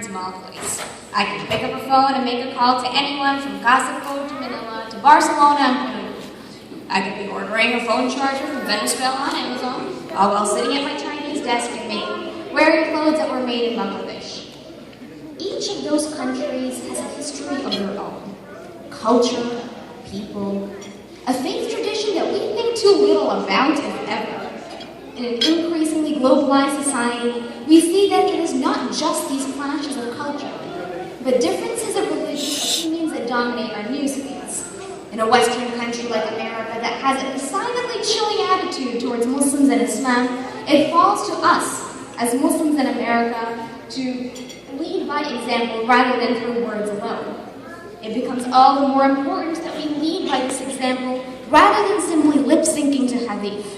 and small place. I can pick up a phone and make a call to anyone from Kosovo to Manila to Barcelona and Peru. I could be ordering a phone charger from Venezuela on Amazon, all while sitting at my Chinese desk and wearing clothes that were made in Bangladesh. Each of those countries has a history of their own. Culture, people, a faith tradition that we think too little about, if ever. In an increasingly globalized society, we see that it is not just these clashes of culture, but differences of religious opinions that dominate our newsfeeds. In a Western country like America that has a decidedly chilling attitude towards Muslims and Islam, it falls to us, as Muslims in America, to lead by example rather than through words alone. It becomes all the more important that we lead by this example rather than simply lip-syncing to hadith.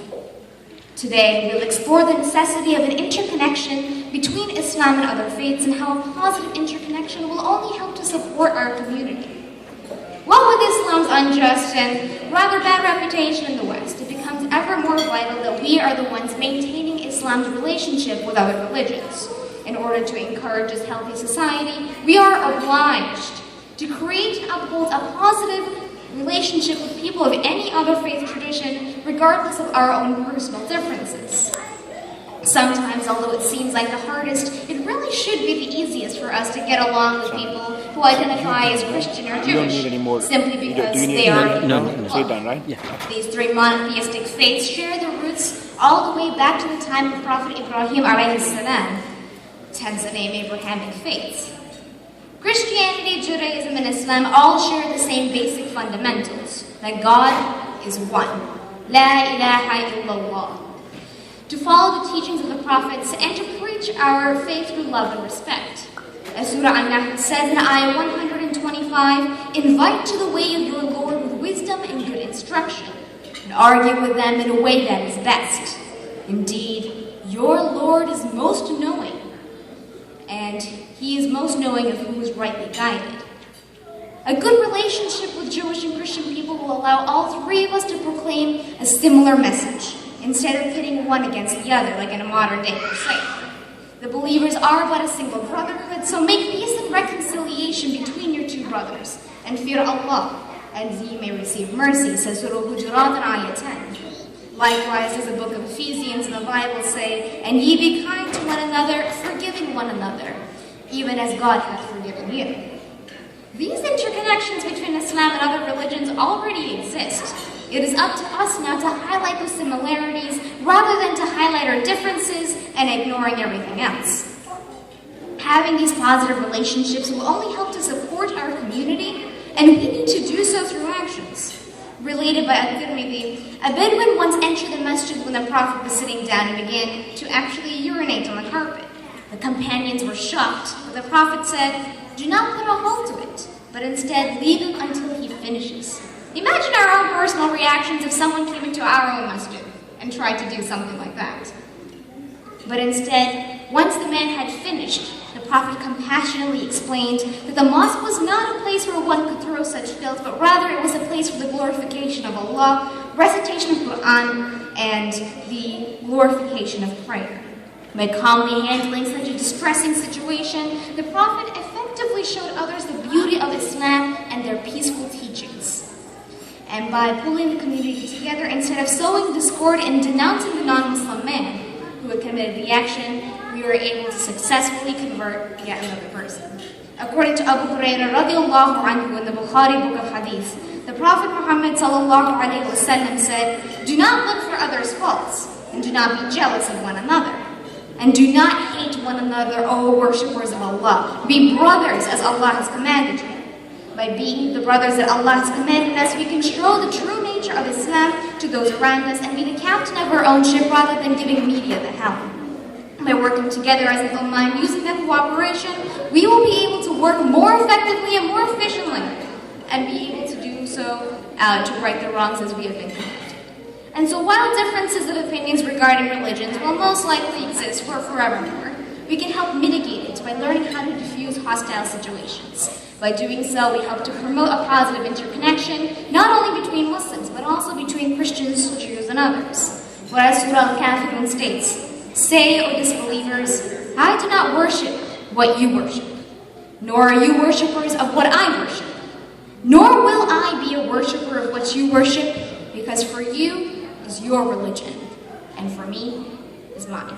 Today, we'll explore the necessity of an interconnection between Islam and other faiths and how a positive interconnection will only help to support our community. What with Islam's unjust and rather bad reputation in the West, it becomes ever more vital that we are the ones maintaining Islam's relationship with other religions. In order to encourage this healthy society, we are obliged to create and uphold a positive relationship with people of any other faith tradition, regardless of our own personal differences. Sometimes, although it seems like the hardest, it really should be the easiest for us to get along with people who identify as Christian or Jewish, simply because they are These three monotheistic faiths share their roots all the way back to the time of Prophet Ibrahim alayhi salam, hence the name Abrahamic faiths. Christianity, Judaism, and Islam all share the same basic fundamentals, that God is one. La ilaha illallah. To follow the teachings of the prophets and to preach our faith through love and respect. As Surah An-Nahl says in Ayah 125, invite to the way of your Lord with wisdom and good instruction, and argue with them in a way that is best. Indeed, your Lord is most knowing, and He is most knowing of who is rightly guided. A good relationship with Jewish and Christian people will allow all three of us to proclaim a similar message, instead of pitting one against the other like in a modern-day crusade. The believers are but a single brotherhood, so make peace and reconciliation between your two brothers, and fear Allah, and ye may receive mercy, says Surah Hujurat in Ayah 10. Likewise, as the book of Ephesians and the Bible say, and ye be kind to one another, forgiving one another, even as God hath forgiven you. These interconnections between Islam and other religions already exist. It is up to us now to highlight the similarities rather than to highlight our differences and ignoring everything else. Having these positive relationships will only help to support our community, and we need to do so through actions. Related by At-Tirmidhi, a Bedouin once entered the masjid when the Prophet was sitting down and began to actually urinate on the carpet. The companions were shocked, but the Prophet said, do not put a halt to it, but instead leave him until he finishes. Imagine our own personal reactions if someone came into our own masjid and tried to do something like that. But instead, once the man had finished, the Prophet compassionately explained that the mosque was not a place where one could throw such filth, but rather it was a place for the glorification of Allah, recitation of Quran, and the glorification of prayer. By calmly handling such a distressing situation, the Prophet effectively showed others the beauty of Islam and their peaceful teachings. And by pulling the community together instead of sowing discord and denouncing the non-Muslim man who had committed the action, we were able to successfully convert yet another person. According to Abu Hurairah radiallahu anhu in the Bukhari book of Hadith, the Prophet Muhammad sallallahu alaihi wasallam said, do not look for others' faults, and do not be jealous of one another. And do not hate one another, O worshippers of Allah. Be brothers as Allah has commanded you. By being the brothers that Allah has commanded us, we can show the true nature of Islam to those around us and be the captain of our own ship rather than giving media the helm. By working together as an ummah and using that cooperation, we will be able to work more effectively and more efficiently and be able to do so to right the wrongs as we have been commanded. And so while differences of opinions regarding religions will most likely exist for forevermore, we can help mitigate it by learning how to diffuse hostile situations. By doing so, we help to promote a positive interconnection, not only between Muslims, but also between Christians, Jews, and others. Whereas Surah Al-Kafirun states, say, O disbelievers, I do not worship what you worship, nor are you worshippers of what I worship. Nor will I be a worshipper of what you worship, because for you is your religion, and for me is mine.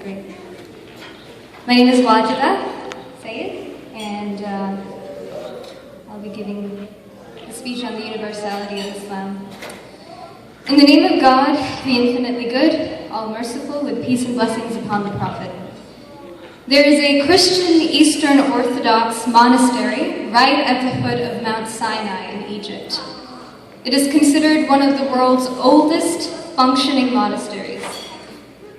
Great. My name is Wajida, and I'll be giving a speech on the universality of Islam. In the name of God, the infinitely good, all merciful, with peace and blessings upon the Prophet. There is a Christian Eastern Orthodox monastery right at the foot of Mount Sinai in Egypt. It is considered one of the world's oldest functioning monasteries.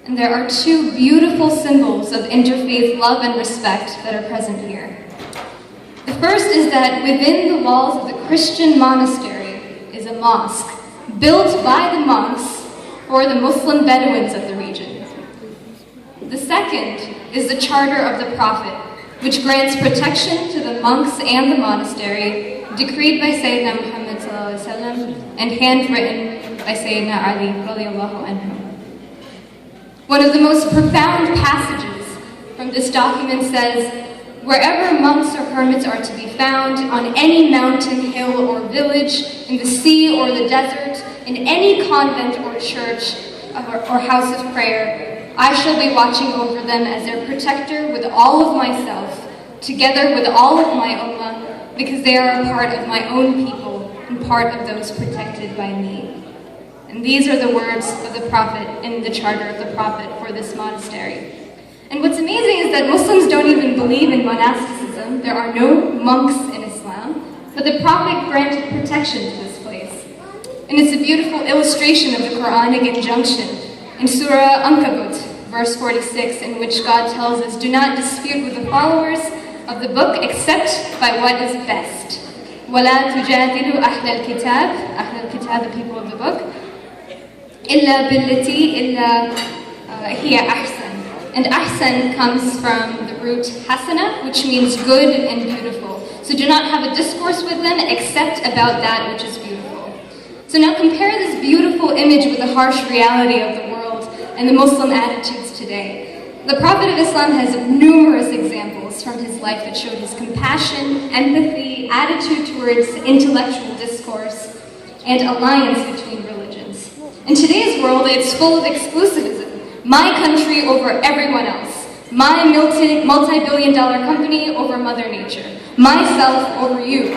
And there are two beautiful symbols of interfaith love and respect that are present here. The first is that within the walls of the Christian monastery is a mosque built by the monks for the Muslim Bedouins of the region. The second is the Charter of the Prophet, which grants protection to the monks and the monastery, decreed by Sayyidina Muhammad and handwritten by Sayyidina Ali radiallahu anhu. One of the most profound passages from this document says, "Wherever monks or hermits are to be found, on any mountain, hill, or village, in the sea or the desert, in any convent or church or house of prayer, I shall be watching over them as their protector with all of myself, together with all of my ummah, because they are a part of my own people and part of those protected by me." And these are the words of the Prophet in the Charter of the Prophet for this monastery. And what's amazing is that Muslims don't even believe in monasticism. There are no monks in Islam, but the Prophet granted protection to this place. And it's a beautiful illustration of the Quranic injunction in Surah Ankabut, verse 46, in which God tells us, "Do not dispute with the followers of the book except by what is best. وَلَا تُجَادِلُوا أَهْلَ الْكِتَابِ, the people of the book, إِلَّا بِالَّتِي إِلَّا هِيَ أَحْسَنُ." And ahsan comes from the root hasana, which means good and beautiful. So do not have a discourse with them except about that which is beautiful. So now compare this beautiful image with the harsh reality of the world and the Muslim attitudes today. The Prophet of Islam has numerous examples from his life that showed his compassion, empathy, attitude towards intellectual discourse, and alliance between religions. In today's world, it's full of exclusivism. My country over everyone else. My multi-billion-dollar company over Mother Nature. Myself over you.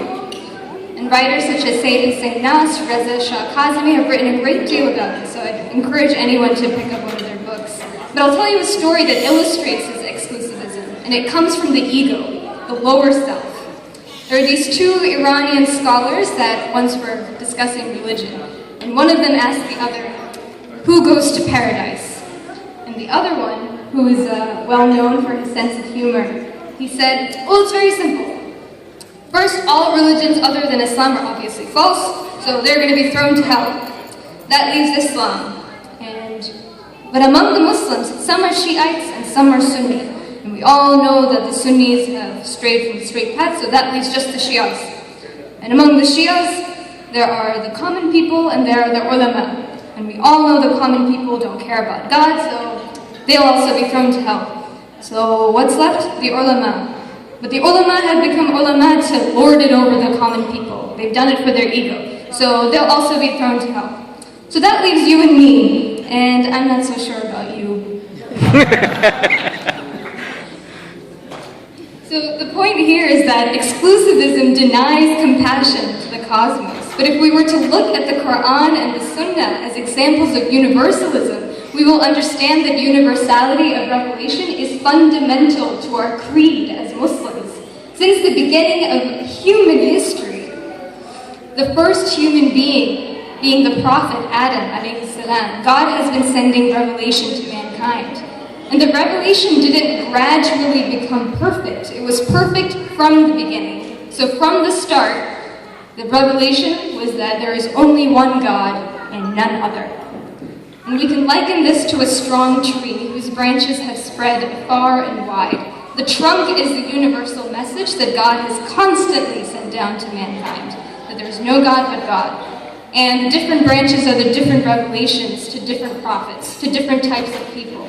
And writers such as Sayyid Hussein Nasr, Reza Shah Kazemi have written a great deal about this, so I'd encourage anyone to pick up one of their books. But I'll tell you a story that illustrates his exclusivism, and it comes from the ego, the lower self. There are these two Iranian scholars that once were discussing religion, and one of them asked the other, "Who goes to paradise?" And the other one, who is well known for his sense of humor, he said, "Well, it's very simple. First, all religions other than Islam are obviously false, so they're going to be thrown to hell. That leaves Islam. But among the Muslims, some are Shiites and some are Sunni. And we all know that the Sunnis have strayed from the straight path, so that leaves just the Shias. And among the Shias, there are the common people and there are the ulama. And we all know the common people don't care about God, so they'll also be thrown to hell. So what's left? The ulama. But the ulama have become ulama to lord it over the common people. They've done it for their ego. So they'll also be thrown to hell. So that leaves you and me, and I'm not so sure about you." So the point here is that exclusivism denies compassion to the cosmos. But if we were to look at the Quran and the Sunnah as examples of universalism, we will understand that universality of revelation is fundamental to our creed as Muslims. Since the beginning of human history, the first human being the Prophet Adam alayhi salam, God has been sending revelation to mankind. And the revelation didn't gradually become perfect. It was perfect from the beginning. So from the start, the revelation was that there is only one God and none other. And we can liken this to a strong tree whose branches have spread far and wide. The trunk is the universal message that God has constantly sent down to mankind, that there is no God but God. And the different branches are the different revelations to different prophets, to different types of people.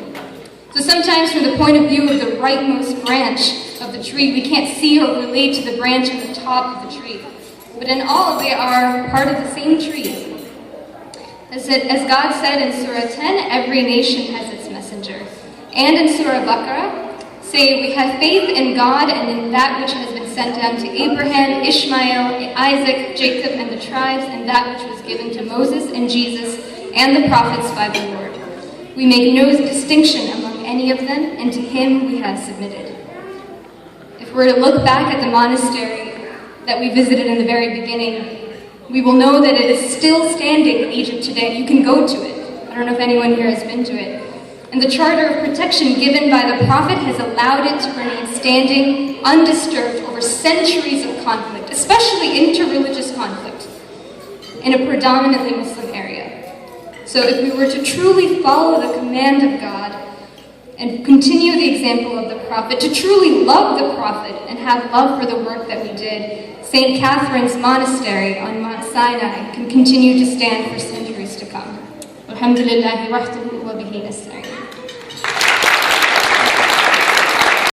So sometimes from the point of view of the rightmost branch of the tree, we can't see or relate to the branch on the top of the tree. But in all, they are part of the same tree. As God said in Surah 10, every nation has its messenger. And in Surah Baqarah, say, we have faith in God and in that which has been sent down to Abraham, Ishmael, Isaac, Jacob, and the tribes, and that which was given to Moses and Jesus and the prophets by the Lord. We make no distinction among any of them, and to him we have submitted. If we're to look back at the monastery that we visited in the very beginning, we will know that it is still standing in Egypt today. You can go to it. I don't know if anyone here has been to it. And the charter of protection given by the Prophet has allowed it to remain standing undisturbed over centuries of conflict, especially interreligious conflict, in a predominantly Muslim area. So if we were to truly follow the command of God and continue the example of the Prophet, to truly love the Prophet and have love for the work that we did, St. Catherine's Monastery on Mount Sinai can continue to stand for centuries to come. Alhamdulillahi wahdahu wa bihi nasta'in.